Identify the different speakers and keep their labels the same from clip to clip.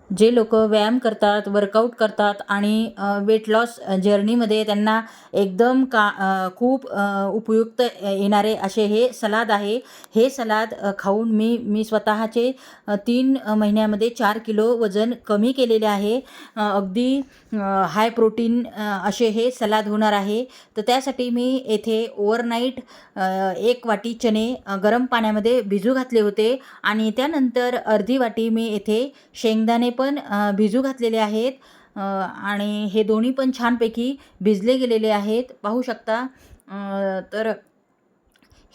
Speaker 1: जे लोक व्यायाम करतात, वर्कआउट करतात आणि वेट लॉस जर्नीमध्ये त्यांना एकदम खूप उपयुक्त येणारे असे हे सलाद आहे. हे सलाद खाऊन मी स्वतःचे 3 महिन्यामध्ये 4 किलो वजन कमी केलेले आहे. अगदी हाय प्रोटीन असे हे सलाद होणार आहे. तर त्यासाठी मी येथे ओव्हरनाईट 1 वाटी चणे गरम पाण्यामध्ये भिजू घातले होते आणि त्यानंतर अर्धी वाटी मी येथे शेंगदाणे पण भिजू घातलेले आहेत. आणि हे दोन्ही पण छानपैकी भिजले गेलेले आहेत, पाहू शकता. तर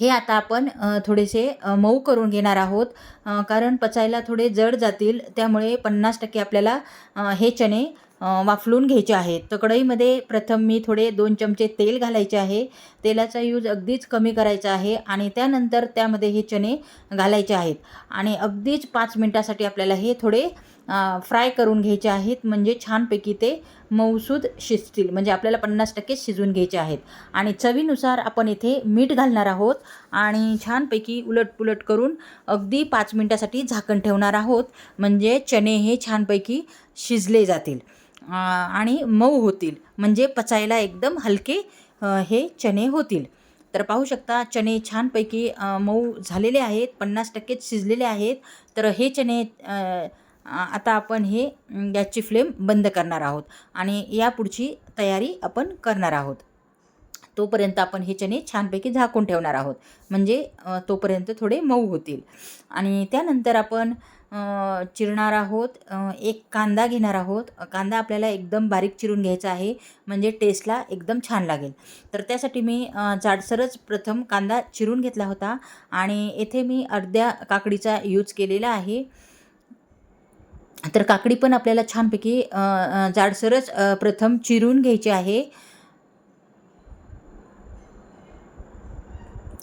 Speaker 1: हे आता आपण थोडेसे मऊ करून घेणार आहोत, कारण पचायला थोडे जड जातील. त्यामुळे 50% आपल्याला हे चणे वाफलून घ्यायचे आहेत. तर कढईमध्ये प्रथम मी थोडे 2 चमचे तेल घालायचे आहे. तेलाचा यूज अगदीच कमी करायचा आहे आणि त्यानंतर त्यामध्ये हे चणे घालायचे आहेत आणि अगदीच 5 मिनिटासाठी आपल्याला हे थोडे फ्राय करून घ्यायचे आहेत, म्हणजे छानपैकी ते मऊसूद शिजतील. म्हणजे आपल्याला 50% शिजवून घ्यायचे आहेत. आणि चवीनुसार आपण इथे मीठ घालणार आहोत आणि छानपैकी उलटपुलट करून अगदी 5 मिनिटासाठी झाकण ठेवणार आहोत, म्हणजे चणे हे छानपैकी शिजले जातील आणि मऊ होतील, म्हणजे पचायला एकदम हलके हे चणे होतील. तर पाहू शकता चणे छानपैकी मऊ झालेले आहेत, 50% शिजलेले आहेत. तर हे चणे आता आपण हे गॅसची फ्लेम बंद करणार आहोत आणि यापुढची तयारी आपण करणार आहोत. तोपर्यंत आपण हे चणे छानपैकी झाकून ठेवणार आहोत, म्हणजे तोपर्यंत थोडे मऊ होतील. आणि त्यानंतर आपण चिरणार आहोत. एक कांदा घेणार आहोत. कांदा आपल्याला एकदम बारीक चिरून घ्यायचा आहे, म्हणजे टेस्टला एकदम छान लागेल. तर त्यासाठी मी जाडसरच प्रथम कांदा चिरून घेतला होता आणि येथे मी अर्ध्या काकडीचा यूज केलेला आहे. तर काकडी पण आपल्याला छानपैकी जाडसरच प्रथम चिरून घ्यायची आहे.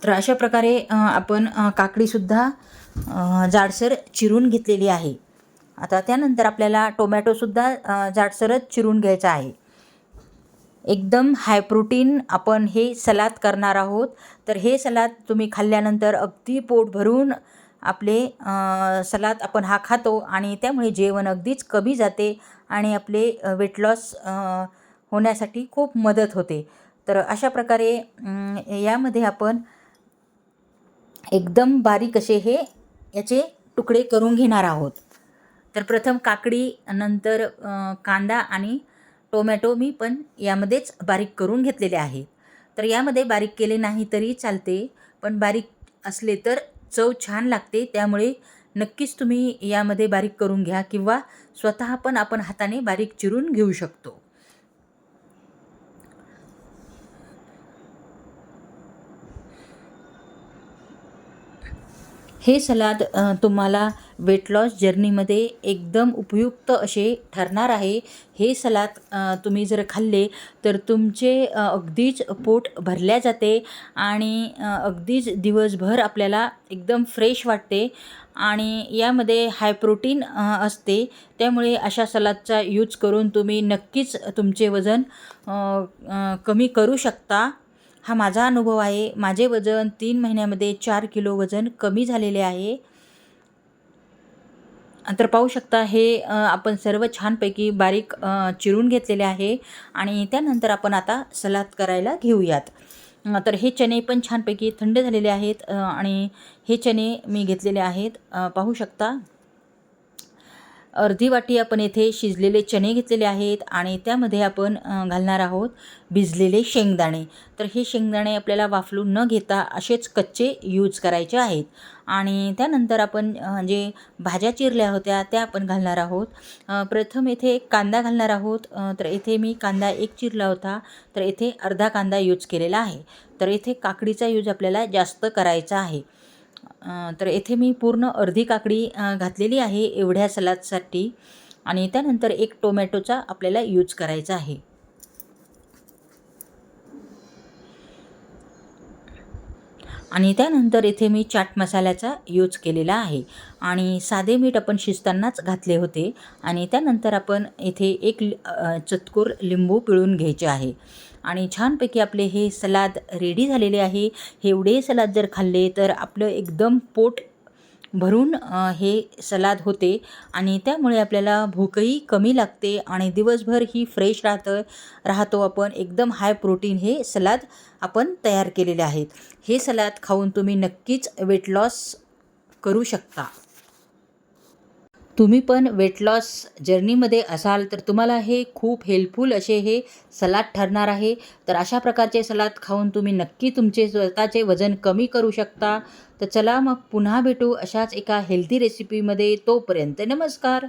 Speaker 1: तर अशा प्रकारे आपण काकडीसुद्धा जाडसर चिरून घेतलेली आहे. आता त्यानंतर आपल्याला टोमॅटोसुद्धा जाडसरच चिरून घ्यायचा आहे. एकदम हाय प्रोटीन आपण हे सलाद करणार आहोत. तर हे सलाद तुम्ही खाल्ल्यानंतर अगदी पोट भरून आपले सलाद आपण हा खातो आणि त्यामुळे जेवण अगदीच कमी जाते आणि आपले वेट लॉस होण्यासाठी खूप मदत होते. तर अशा प्रकारे यामध्ये आपण एकदम बारीक असे हे याचे तुकडे करून घेणार आहोत. तर प्रथम काकडी, नंतर कांदा आणि टोमॅटो मी पण यामध्येच बारीक करून घेतलेले आहे. तर यामध्ये बारीक केले नाही तरी चालते, पण बारीक असले तर चव छान लागते. त्यामुळे नक्कीच तुम्ही यामध्ये बारीक करून घ्या किंवा स्वतः पण आपण हाताने बारीक चिरून घेऊ शकतो. हे सलाद तुम्हाला वेट लॉस जर्नीमध्ये एकदम उपयुक्त असे ठरणार आहे. हे सलाद तुम्ही जर खाल्ले तर तुमचे अगदीच पोट भरल्या जाते आणि अगदीच दिवसभर आपल्याला एकदम फ्रेश वाटते आणि यामध्ये हाय प्रोटीन असते. त्यामुळे अशा सलादचा यूज करून तुम्ही नक्कीच तुमचे वजन कमी करू शकता. हा माझा अनुभव आहे. माझे वजन 3 महिन्यामध्ये 4 किलो वजन कमी झालेले आहे. तर पाहू शकता हे आपण सर्व छानपैकी बारीक चिरून घेतलेले आहे आणि त्यानंतर आपण आता सलाद करायला घेऊयात. तर हे चणे पण छानपैकी थंड झालेले आहेत आणि हे चणे मी घेतलेले आहेत. पाहू शकता अर्धी वाटी आपण येथे शिजलेले चणे घेतलेले आहेत आणि त्यामध्ये आपण घालणार आहोत भिजलेले शेंगदाणे. तर हे शेंगदाणे आपल्याला वाफलून न घेता असेच कच्चे यूज करायचे आहेत. आणि त्यानंतर आपण जे भाज्या चिरल्या होत्या त्या आपण घालणार आहोत. प्रथम येथे कांदा घालणार आहोत. तर येथे मी कांदा 1 चिरला होता, तर येथे अर्धा कांदा यूज केलेला आहे. तर येथे काकडीचा यूज आपल्याला जास्त करायचा आहे. तर येथे मी पूर्ण अर्धी काकडी घातलेली आहे एवढ्या सलादसाठी आणि त्यानंतर 1 टोमॅटोचा आपल्याला यूज करायचा आहे. आणि त्यानंतर इथे मी चाट मसाल्याचा यूज केलेला आहे आणि साधे मीठ आपण शिजतानाच घातले होते. आणि त्यानंतर आपण इथे एक चतकोर लिंबू पिळून घ्यायचे आहे आणि छानपैकी आपले हे सलाद रेडी झालेले आहे. हे एवढे सलाद जर खाल्ले तर आपलं एकदम पोट भरून हे सलाद होते आणि त्यामुळे आपल्याला भूकही कमी लागते आणि दिवसभर ही फ्रेश राहतो आपण. एकदम हाय प्रोटीन हे सलाद आपण तयार केलेले आहेत. हे सलाद खाऊन तुम्ही नक्कीच वेट लॉस करू शकता. तुम्ही पण वेट लॉस जर्नीमध्ये असाल तर तुम्हाला हे खूप हेल्पफुल असे हे सलाद ठरणार आहे. तर अशा प्रकारचे सलाद खाऊन तुम्ही नक्की तुमचे स्वतःचे वजन कमी करू शकता. तर चला मग पुन्हा भेटू अशाच एका हेल्दी रेसिपीमध्ये. तोपर्यंत नमस्कार.